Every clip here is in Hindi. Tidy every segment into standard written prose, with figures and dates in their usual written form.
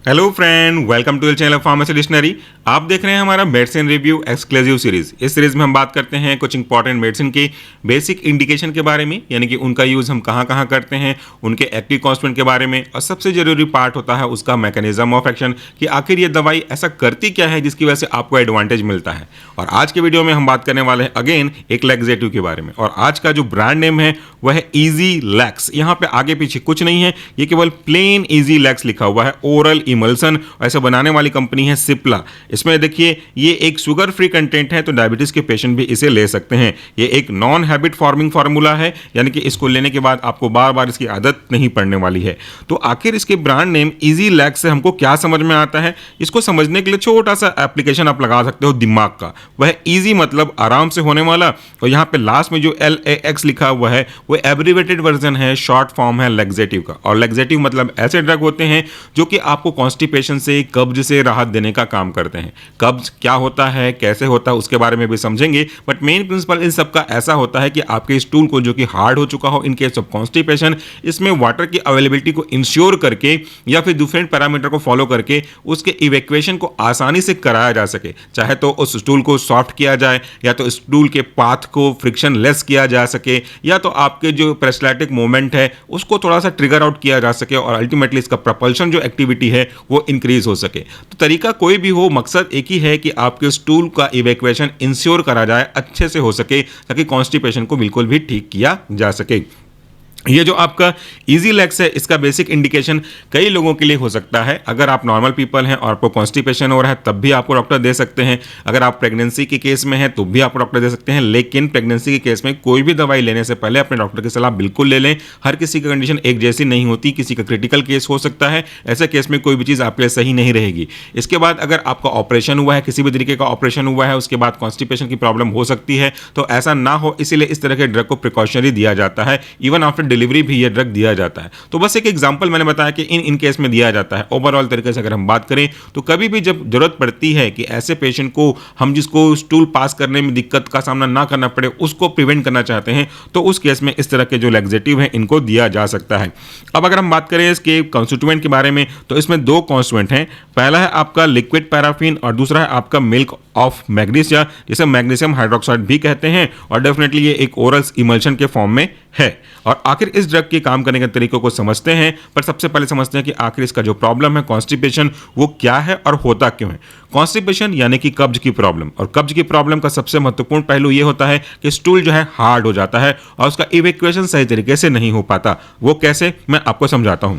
Hello friend, welcome to the channel pharmacy dictionary. आप देख रहे हैं हमारा मेडिसिन रिव्यू एक्सक्लूसिव सीरीज। इस सीरीज में हम बात करते हैं कुछ इंपॉर्टेंट मेडिसिन के बेसिक इंडिकेशन के बारे में, यानी कि उनका यूज़ हम कहाँ कहाँ करते हैं, उनके एक्टिव कॉन्स्टिट्यूएंट के बारे में, और सबसे जरूरी पार्ट होता है उसका मैकेनिज्म ऑफ एक्शन कि आखिर ये दवाई ऐसा करती क्या है जिसकी वजह से आपको एडवांटेज मिलता है। और आज के वीडियो में हम बात करने वाले हैं अगेन एक लैक्सेटिव के बारे में, और आज का जो ब्रांड नेम है वह है इजी लैक्स। यहाँ पे आगे पीछे कुछ नहीं है, ये केवल प्लेन इजी लैक्स लिखा हुआ है। ओरल इमल्सन ऐसे बनाने वाली कंपनी है सिप्ला। इसमें देखिए ये एक शुगर फ्री कंटेंट है, तो डायबिटीज के पेशेंट भी इसे ले सकते हैं। ये एक नॉन हैबिट फॉर्मिंग फार्मूला है, यानी कि इसको लेने के बाद आपको बार बार इसकी आदत नहीं पड़ने वाली है। तो आखिर इसके ब्रांड नेम इजी लैक्स से हमको क्या समझ में आता है, इसको समझने के लिए छोटा सा एप्लीकेशन आप लगा सकते हो दिमाग का। वह इजी मतलब आराम से होने वाला, और यहाँ पे लास्ट में जो LAX लिखा हुआ है वो एब्रिवेटेड वर्जन है, शॉर्ट फॉर्म है लैक्सेटिव का। और लैक्सेटिव मतलब ऐसे ड्रग होते हैं जो कि आपको कॉन्स्टिपेशन से, कब्ज से राहत देने का काम करते हैं। कब्ज क्या होता है, कैसे होता है, उसके बारे में भी समझेंगे, बट मेन प्रिंसिपल इन सब का ऐसा होता है कि आपके स्टूल को जो कि हार्ड हो चुका हो इन केस ऑफ कॉन्स्टिपेशन, इसमें वाटर की अवेलेबिलिटी को इंश्योर करके या फिर डिफरेंट पैरामीटर को फॉलो करके उसके इवैक्यूएशन को आसानी से कराया जा सके। चाहे तो उस स्टूल को सॉफ्ट किया जाए, या तो स्टूल के पाथ को फ्रिक्शन लेस किया जा सके, या तो आपके जो पेरिस्टाल्टिक मूवमेंट है उसको थोड़ा सा ट्रिगर आउट किया जा सके, और अल्टीमेटली इसका प्रपल्शन जो एक्टिविटी है वो इंक्रीज हो सके। तो तरीका कोई भी हो, मकसद एक ही है कि आपके स्टूल का इवैक्यूएशन इंश्योर करा जाए, अच्छे से हो सके, ताकि कॉन्स्टिपेशन को बिल्कुल भी ठीक किया जा सके। ये जो आपका इजी लैक्स है, इसका बेसिक इंडिकेशन कई लोगों के लिए हो सकता है। अगर आप नॉर्मल पीपल हैं और आपको कॉन्स्टिपेशन हो रहा है तब भी आपको डॉक्टर दे सकते हैं। अगर आप प्रेगनेंसी के केस में हैं तो भी आपको डॉक्टर दे सकते हैं। लेकिन प्रेगनेंसी के केस में कोई भी दवाई लेने से पहले अपने डॉक्टर की सलाह बिल्कुल ले लें। हर किसी की कंडीशन एक जैसी नहीं होती, किसी का क्रिटिकल केस हो सकता है, ऐसे केस में कोई भी चीज़ आपके लिए सही नहीं रहेगी। इसके बाद अगर आपका ऑपरेशन हुआ है, किसी भी तरीके का ऑपरेशन हुआ है, उसके बाद कॉन्स्टिपेशन की प्रॉब्लम हो सकती है, तो ऐसा ना हो इसीलिए इस तरह के ड्रग को प्रिकॉशनरी दिया जाता है। इवन आफ्टर डिलीवरी भी ये ड्रग दिया जाता है। तो बस एक एग्जांपल मैंने बताया कि इन केस में दिया जाता है। ओवरऑल तरीके से अगर हम बात करें तो कभी भी जब जरूरत पड़ती है कि ऐसे पेशेंट को हम जिसको स्टूल पास करने में दिक्कत का सामना ना करना पड़े, उसको प्रिवेंट करना चाहते हैं, तो उस केस में इस तरह के जो लैक्सेटिव हैं इनको दिया जा सकता है। अब अगर हम बात करें इसके कॉन्स्टिट्यूएंट के बारे में, तो इसमें दो कॉन्स्टिट्यूएंट हैं। पहला है आपका लिक्विड पैराफिन और दूसरा है आपका मिल्क ऑफ मैग्नीशिया, जिसे मैग्नीशियम हाइड्रोक्साइड भी कहते हैं, और डेफिनेटली ये एक ओरल इमल्शन के फॉर्म में है। और आखिर इस ड्रग के काम करने के तरीकों को समझते हैं, पर सबसे पहले समझते हैं कि आखिर इसका जो प्रॉब्लम है कॉन्स्टिपेशन वो क्या है और होता क्यों है। कॉन्स्टिपेशन यानी कि कब्ज की प्रॉब्लम, और कब्ज की प्रॉब्लम का सबसे महत्वपूर्ण पहलू ये होता है कि स्टूल जो है हार्ड हो जाता है और उसका इवैक्यूएशन सही तरीके से नहीं हो पाता। वो कैसे, मैं आपको समझाता हूं।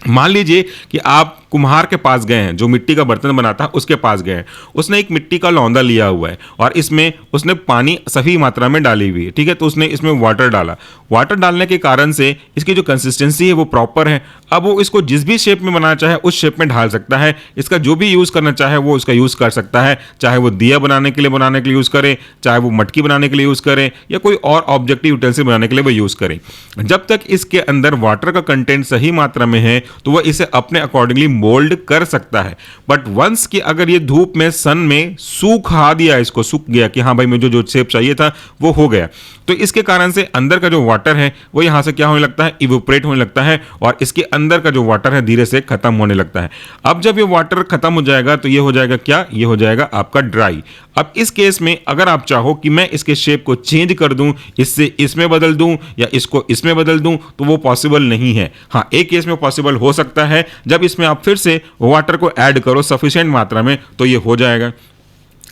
मान लीजिए कि आप कुम्हार के पास गए हैं, जो मिट्टी का बर्तन बनाता है उसके पास गए हैं। उसने एक मिट्टी का लौंदा लिया हुआ है और इसमें उसने पानी सही मात्रा में डाली हुई है, ठीक है। तो उसने इसमें वाटर डाला। वाटर डालने के कारण से इसकी जो कंसिस्टेंसी है वो प्रॉपर है। अब वो इसको जिस भी शेप में बनाना चाहे उस शेप में ढाल सकता है। इसका जो भी यूज़ करना चाहे वो उसका यूज़ कर सकता है, चाहे वो दिया बनाने के लिए यूज़ करे, चाहे वो मटकी बनाने के लिए यूज़ करे, या कोई और ऑब्जेक्टिव यूटेंसिल बनाने के लिए वो यूज़ करे। जब तक इसके अंदर वाटर का कंटेंट सही मात्रा में है तो वह इसे अपने अकॉर्डिंगली मोल्ड कर सकता है। बट वंस कि अगर ये धूप में, सन में सूखा दिया, इसको सूख गया कि हाँ भाई मुझे जो शेप चाहिए था वो हो गया, तो इसके कारण से अंदर का जो वाटर है वो यहाँ से क्या होने लगता है, इवोपरेट होने लगता है, और इसके अंदर का जो वाटर है धीरे से खत्म होने लगता है। अब जब ये वाटर खत्म हो जाएगा तो ये हो जाएगा क्या, ये हो जाएगा आपका ड्राई। अब इस केस में अगर आप चाहो कि मैं इसके शेप को चेंज कर दूं, इससे इसमें बदल दूं या इसको इसमें बदल दूं, तो वो पॉसिबल नहीं है। हाँ, एक केस में पॉसिबल हो सकता है, जब इसमें आप फिर से वाटर को ऐड करो सफिशिएंट मात्रा में तो ये हो जाएगा।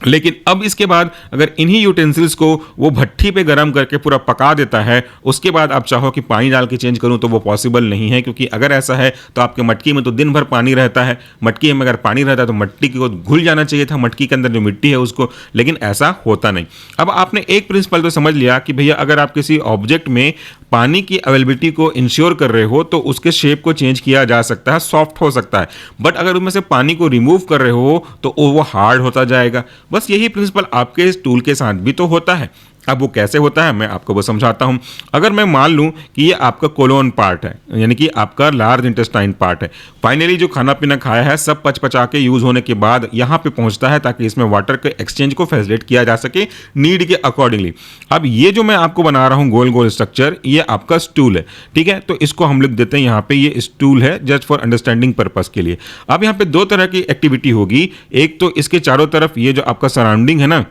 लेकिन अब इसके बाद अगर इन्हीं यूटेंसिल्स को वो भट्ठी पे गर्म करके पूरा पका देता है, उसके बाद आप चाहो कि पानी डाल के चेंज करूं, तो वो पॉसिबल नहीं है। क्योंकि अगर ऐसा है तो आपके मटकी में तो दिन भर पानी रहता है। मटकी में अगर पानी रहता है तो मट्टी को घुल जाना चाहिए था, मटकी के अंदर जो मिट्टी है उसको, लेकिन ऐसा होता नहीं। अब आपने एक प्रिंसिपल तो समझ लिया कि भैया अगर आप किसी ऑब्जेक्ट में पानी की अवेलेबिलिटी को इंश्योर कर रहे हो तो उसके शेप को चेंज किया जा सकता है, सॉफ्ट हो सकता है। बट अगर उसमें से पानी को रिमूव कर रहे हो तो वो हार्ड होता जाएगा। बस यही प्रिंसिपल आपके टूल के साथ भी तो होता है। अब वो कैसे होता है मैं आपको वो समझाता हूँ। अगर मैं मान लूँ कि ये आपका कोलोन पार्ट है, यानी कि आपका लार्ज इंटेस्टाइन पार्ट है, फाइनली जो खाना पीना खाया है सब पच पचा के यूज़ होने के बाद यहाँ पे पहुँचता है ताकि इसमें वाटर के एक्सचेंज को फैसिलिटेट किया जा सके नीड के अकॉर्डिंगली। अब ये जो मैं आपको बना रहा हूँ गोल गोल स्ट्रक्चर, ये आपका स्टूल है, ठीक है। तो इसको हम लिख देते हैं यहाँ पे, ये स्टूल है जस्ट फॉर अंडरस्टैंडिंग पर्पस के लिए। अब यहाँ पे दो तरह की एक्टिविटी होगी, एक तो इसके चारों तरफ ये जो आपका सराउंडिंग है ना,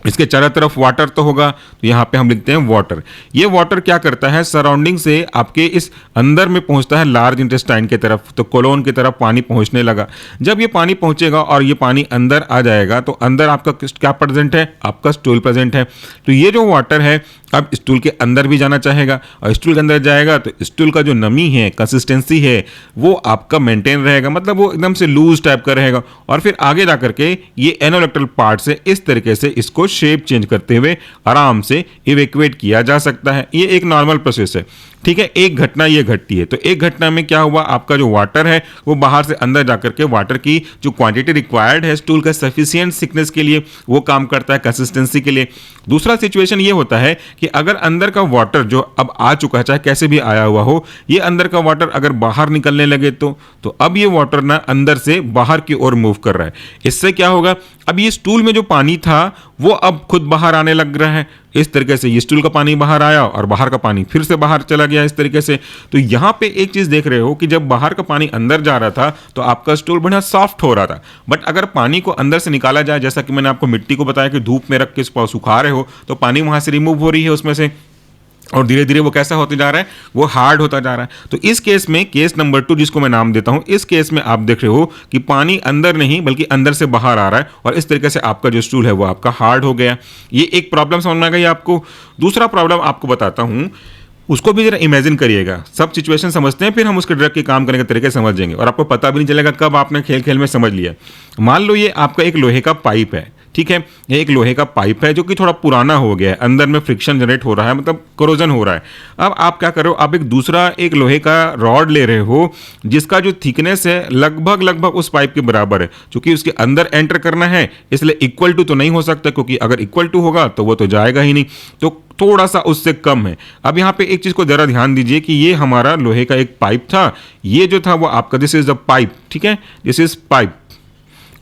इसके चारों तरफ वाटर तो होगा, तो यहाँ पे हम लिखते हैं वाटर। ये वाटर क्या करता है, सराउंडिंग से आपके इस अंदर में पहुँचता है लार्ज इंटेस्टाइन की तरफ, तो कोलोन की तरफ पानी पहुँचने लगा। जब ये पानी पहुँचेगा और ये पानी अंदर आ जाएगा तो अंदर आपका क्या प्रेजेंट है, आपका स्टूल प्रेजेंट है। तो ये जो वाटर है अब स्टूल के अंदर भी जाना चाहेगा, और स्टूल के अंदर जाएगा तो स्टूल का जो नमी है, कंसिस्टेंसी है, वो आपका मेंटेन रहेगा, मतलब वो एकदम से लूज टाइप का रहेगा। और फिर आगे जा करके ये एनोलेक्ट्रल पार्ट से इस तरीके से इसको शेप चेंज करते हुए आराम से इवेक्यूएट किया जा सकता है। ये एक नॉर्मल प्रोसेस है, ठीक है। एक घटना ये घटती है, तो एक घटना में क्या हुआ, आपका जो वाटर है वो बाहर से अंदर जाकर के वाटर की जो क्वांटिटी रिक्वायर्ड है स्टूल का सफिशिएंट थिकनेस के लिए, वो काम करता है कंसिस्टेंसी के लिए। दूसरा सिचुएशन ये होता है कि अगर अंदर का वाटर जो अब आ चुका है, चाहे कैसे भी आया हुआ हो, ये अंदर का वाटर अगर बाहर निकलने लगे तो अब ये वाटर ना अंदर से बाहर की ओर मूव कर रहा है। इससे क्या होगा, अब ये स्टूल में जो पानी था वो अब खुद बाहर आने लग रहा है। इस तरीके से ये स्टूल का पानी बाहर आया और बाहर का पानी फिर से बाहर चला गया इस तरीके से। तो यहाँ पे एक चीज़ देख रहे हो कि जब बाहर का पानी अंदर जा रहा था तो आपका स्टूल बढ़िया सॉफ्ट हो रहा था, बट अगर पानी को अंदर से निकाला जाए, जैसा कि मैंने आपको मिट्टी को बताया कि धूप में रख के इसको सुखा रहे हो तो पानी वहाँ से रिमूव हो रही है उसमें से, और धीरे धीरे वो कैसा होता जा रहा है, वो हार्ड होता जा रहा है। तो इस केस में केस नंबर 2 जिसको मैं नाम देता हूं, इस केस में आप देख रहे हो कि पानी अंदर नहीं बल्कि अंदर से बाहर आ रहा है, और इस तरीके से आपका जो स्टूल है वो आपका हार्ड हो गया। ये एक प्रॉब्लम समझ में आ गई आपको। दूसरा प्रॉब्लम आपको बताता हूं, उसको भी जरा इमेजिन करिएगा। सब सिचुएशन समझते हैं फिर हम उसके ड्रग के काम करने के तरीके समझेंगे, और आपको पता भी नहीं चलेगा कब आपने खेल खेल में समझ लिया। मान लो ये आपका एक लोहे का पाइप है, ठीक है। ये एक लोहे का पाइप है जो कि थोड़ा पुराना हो गया है, अंदर में फ्रिक्शन जनरेट हो रहा है, मतलब कोरोजन हो रहा है। अब आप क्या कर रहे हो, आप एक दूसरा एक लोहे का रॉड ले रहे हो जिसका जो थिकनेस है लगभग लगभग उस पाइप के बराबर है। क्योंकि उसके अंदर एंटर करना है इसलिए इक्वल टू तो नहीं हो सकता, क्योंकि अगर इक्वल टू होगा तो वो तो जाएगा ही नहीं, तो थोड़ा सा उससे कम है। अब यहाँ पे एक चीज़ को जरा ध्यान दीजिए कि ये हमारा लोहे का एक पाइप था, ये जो था वो आपका दिस इज द पाइप, ठीक है, दिस इज पाइप,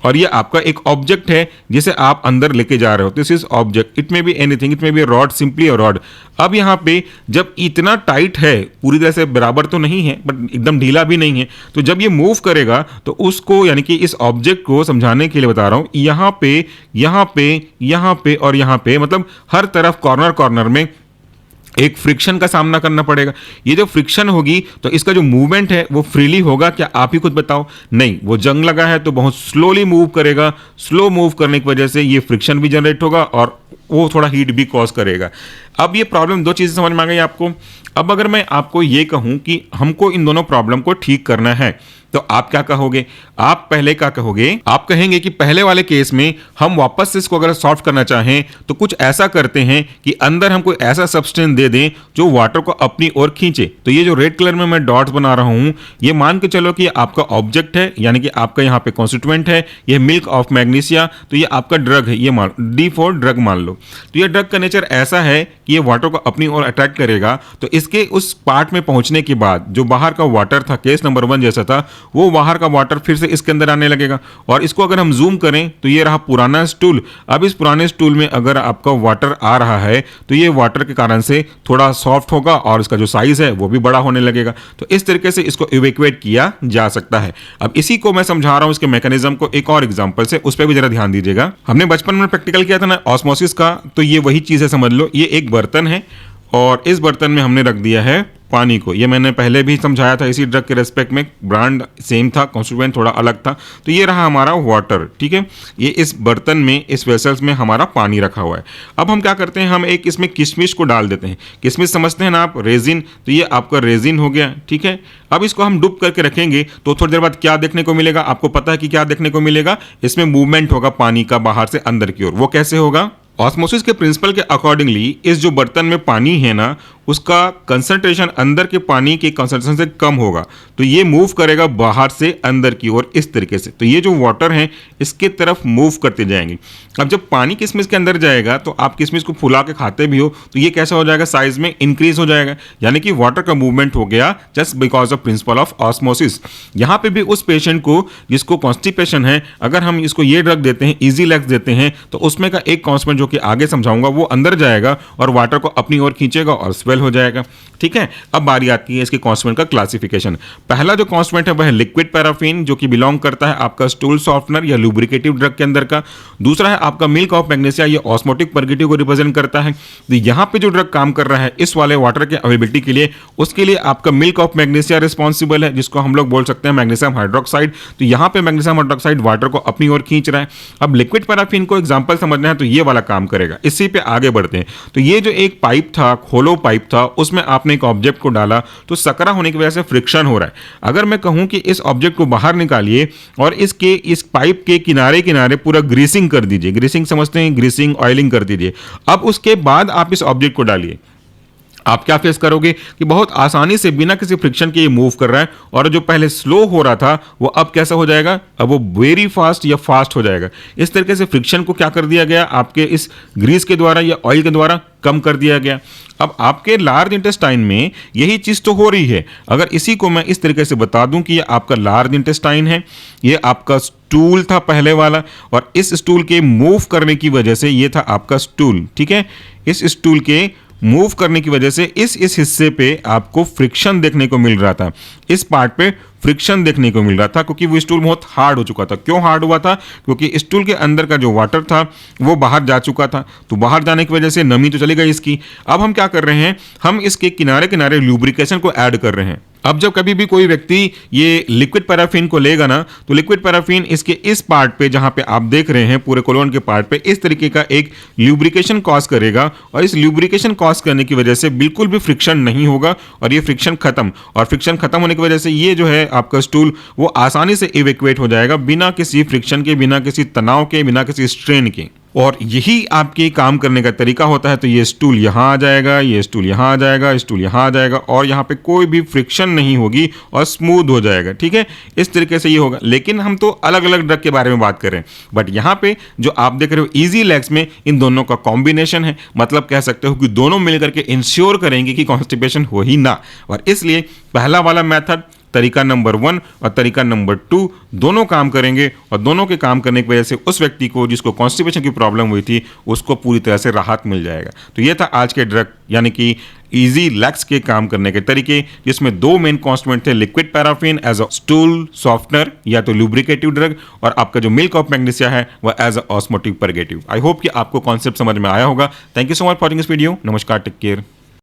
और ये आपका एक ऑब्जेक्ट है जिसे आप अंदर लेके जा रहे हो। This is object, it may be anything, it may be rod, simply a rod. अब यहाँ पे जब इतना टाइट है, पूरी तरह से बराबर तो नहीं है बट एकदम ढीला भी नहीं है, तो जब ये मूव करेगा तो उसको, यानी कि इस ऑब्जेक्ट को समझाने के लिए बता रहा हूँ, यहाँ पे यहाँ पे यहाँ पे और यहाँ पे, मतलब हर तरफ कॉर्नर कॉर्नर में एक फ्रिक्शन का सामना करना पड़ेगा। ये जो फ्रिक्शन होगी तो इसका जो मूवमेंट है वो फ्रीली होगा क्या, आप ही खुद बताओ। नहीं, वो जंग लगा है तो बहुत स्लोली मूव करेगा। स्लो मूव करने की वजह से ये फ्रिक्शन भी जनरेट होगा और वो थोड़ा हीट भी कॉज करेगा। अब ये प्रॉब्लम, दो चीज़ें समझ में आ गई आपको। अब अगर मैं आपको ये कहूँ कि हमको इन दोनों प्रॉब्लम को ठीक करना है तो आप क्या कहोगे, आप पहले क्या कहोगे, आप कहेंगे कि पहले वाले केस में हम वापस से इसको अगर सॉल्व करना चाहें तो कुछ ऐसा करते हैं कि अंदर हम कोई ऐसा सब्सटेंस दे दें जो वाटर को अपनी ओर खींचे। तो ये जो रेड कलर में मैं डॉट्स बना रहा हूं, ये मान के चलो कि आपका ऑब्जेक्ट है, यानी कि आपका यहाँ पे कॉन्स्टिट्यूएंट है, ये मिल्क ऑफ मैग्नीशिया, तो ये आपका ड्रग है, ये मान डी फॉर ड्रग मान लो। तो ये ड्रग का नेचर ऐसा है कि ये वाटर को अपनी ओर अट्रैक्ट करेगा। तो इसके उस पार्ट में पहुंचने के बाद जो बाहर का वाटर था, केस नंबर 1 जैसा था, वो बाहर का वाटर फिर से इसके अंदर आने लगेगा। और इसको अगर हम जूम करें तो ये रहा पुराना स्टूल। अब इस पुराने स्टूल में अगर आपका वाटर आ रहा है तो ये वाटर के कारण से थोड़ा सॉफ्ट होगा और इसका जो साइज है वो भी बड़ा होने लगेगा। तो इस तरीके से इसको इवैक्यूएट किया जा सकता है। अब इसी को मैं समझा रहा हूं, इसके मैकेनिज्म को एक और एग्जांपल से, उस पर भी जरा ध्यान दीजिएगा। हमने बचपन में प्रैक्टिकल किया था ना ऑस्मोसिस का, तो ये वही चीज है, समझ लो। ये एक बर्तन है और इस बर्तन में हमने रख दिया है पानी को। ये मैंने पहले भी समझाया था इसी ड्रग के रेस्पेक्ट में, ब्रांड सेम था, कॉन्स्टिट्यूएंट थोड़ा अलग था। तो ये रहा हमारा वाटर, ठीक है। ये इस बर्तन में, इस वेसल्स में हमारा पानी रखा हुआ है। अब हम क्या करते हैं, हम एक इसमें किशमिश को डाल देते हैं। किशमिश समझते हैं ना आप, रेजिन, तो ये आपका रेजिन हो गया, ठीक है। अब इसको हम डुब करके रखेंगे तो थोड़ी देर बाद क्या देखने को मिलेगा, आपको पता है कि क्या देखने को मिलेगा, इसमें मूवमेंट होगा पानी का बाहर से अंदर की ओर। वो कैसे होगा, ऑस्मोसिस के प्रिंसिपल के अकॉर्डिंगली इस जो बर्तन में पानी है ना, उसका कंसंट्रेशन अंदर के पानी के कंसंट्रेशन से कम होगा, तो ये मूव करेगा बाहर से अंदर की ओर इस तरीके से। तो ये जो वाटर है इसके तरफ मूव करते जाएंगे। अब जब पानी किशमिश के अंदर जाएगा तो आप किशमिश को फुला के खाते भी हो तो ये कैसा हो जाएगा, साइज में इंक्रीज हो जाएगा, यानी कि वाटर का मूवमेंट हो गया just because of principle of osmosis. यहाँ पे भी उस पेशेंट को जिसको कॉन्स्टिपेशन है, अगर हम इसको ये ड्रग देते हैं, इजी लैक्स देते हैं, तो उसमें का एक कॉन्स्टेंट जो कि आगे समझाऊंगा वो अंदर जाएगा और वाटर को अपनी ओर खींचेगा और स्वेल हो जाएगा। ठीक है, अब बारी आती है इसके कॉन्स्टेंट का क्लासिफिकेशन। पहला जो कॉन्स्टेंट है वह है लिक्विड पैराफिन, जो कि बिलोंग करता है आपका स्टूल सॉफ्टनर या लुब्रिकेटिव ड्रग के अंदर का। दूसरा है आपका मिल्क ऑफ मैग्नीशिया, ये ऑस्मोटिक परगेटिव को रिप्रेजेंट करता है। तो यहाँ पे जो ड्रग काम कर रहा है इस वाले वाटर के अवेलेबिलिटी के लिए, उसके लिए आपका मिल्क ऑफ मैग्नीशिया रिस्पॉन्सिबल है, जिसको हम लोग बोल सकते हैं मैग्नीशियम हाइड्रोक्साइड। तो यहाँ पे मैग्नीशियम हाइड्रोक्साइड वाटर को अपनी ओर खींच रहा है। अब लिक्विड पैराफिन को एग्जांपल समझना है तो ये वाला काम करेगा। इसी पे आगे बढ़ते हैं। तो ये जो एक पाइप था, होलो पाइप था, उसमें आपने एक ऑब्जेक्ट को डाला तो सकरा होने की वजह से फ्रिक्शन हो रहा है। अगर मैं कहूं कि इस ऑब्जेक्ट को बाहर निकालिए और इस पाइप के किनारे किनारे पूरा ग्रीसिंग कर दीजिए, ग्रीसिंग समझते हैं, ग्रीसिंग ऑयलिंग कर दीजिए। अब उसके बाद आप इस ऑब्जेक्ट को डालिए, आप क्या फेस करोगे कि बहुत आसानी से बिना किसी फ्रिक्शन के ये मूव कर रहा है, और जो पहले स्लो हो रहा था वो अब कैसा हो जाएगा, अब वो वेरी फास्ट या फास्ट हो जाएगा। इस तरीके से फ्रिक्शन को क्या कर दिया गया, आपके इस ग्रीस के द्वारा या ऑयल के द्वारा कम कर दिया गया। अब आपके लार्ज इंटेस्टाइन में यही चीज तो हो रही है। अगर इसी को मैं इस तरीके से बता दूं कि ये आपका लार्ज इंटेस्टाइन है, ये आपका स्टूल था पहले वाला, और इस स्टूल के मूव करने की वजह से ये था आपका स्टूल। ठीक है, इस स्टूल के मूव करने की वजह से इस हिस्से पे आपको फ्रिक्शन देखने को मिल रहा था, इस पार्ट पे फ्रिक्शन देखने को मिल रहा था, क्योंकि वो स्टूल बहुत हार्ड हो चुका था। क्यों हार्ड हुआ था, क्योंकि स्टूल के अंदर का जो वाटर था वो बाहर जा चुका था। तो बाहर जाने की वजह से नमी तो चली गई इसकी। अब हम क्या कर रहे हैं, हम इसके किनारे किनारे लुब्रिकेशन को ऐड कर रहे हैं। अब जब कभी भी कोई व्यक्ति ये लिक्विड पैराफिन को लेगा ना, तो लिक्विड पैराफिन इसके इस पार्ट पे जहां पे आप देख रहे हैं पूरे कोलोन के पार्ट पे इस तरीके का एक ल्यूब्रिकेशन कॉज करेगा, और इस ल्यूब्रिकेशन कॉज करने की वजह से बिल्कुल भी फ्रिक्शन नहीं होगा, और ये फ्रिक्शन खत्म, और फ्रिक्शन खत्म होने की वजह से ये जो है आपका स्टूल वो आसानी से इवैक्यूएट हो जाएगा, बिना किसी फ्रिक्शन के, बिना किसी तनाव के, बिना किसी स्ट्रेन के। और यही आपके काम करने का तरीका होता है। तो ये स्टूल यहाँ आ जाएगा, ये स्टूल यहाँ आ जाएगा, स्टूल यहाँ आ जाएगा, और यहाँ पे कोई भी फ्रिक्शन नहीं होगी और स्मूथ हो जाएगा। ठीक है, इस तरीके से ये होगा। लेकिन हम तो अलग अलग ड्रग के बारे में बात कर रहे हैं, बट यहाँ पे जो आप देख रहे हो इजी लैक्स में इन दोनों का कॉम्बिनेशन है। मतलब कह सकते हो कि दोनों मिलकर के इंश्योर करेंगे कि कॉन्स्टिपेशन हो ही ना। और इसलिए पहला वाला मेथड, तरीका नंबर 1 और तरीका नंबर 2 दोनों काम करेंगे, और दोनों के काम करने की वजह से उस व्यक्ति को जिसको कॉन्स्टिपेशन की प्रॉब्लम हुई थी उसको पूरी तरह से राहत मिल जाएगा। तो ये था आज के ड्रग यानी कि इजी लैक्स के काम करने के तरीके, जिसमें 2 मेन कॉन्स्टिट्यूएंट थे, liquid paraffin as a stool softener या तो लुब्रिकेटिव ड्रग, और आपका जो मिल्क ऑफ मैग्नीशिया है वह as a osmotic purgative. I hope कि आपको कॉन्सेप्ट समझ में आया होगा। Thank you so much for watching this video. नमस्कार, टेक केयर।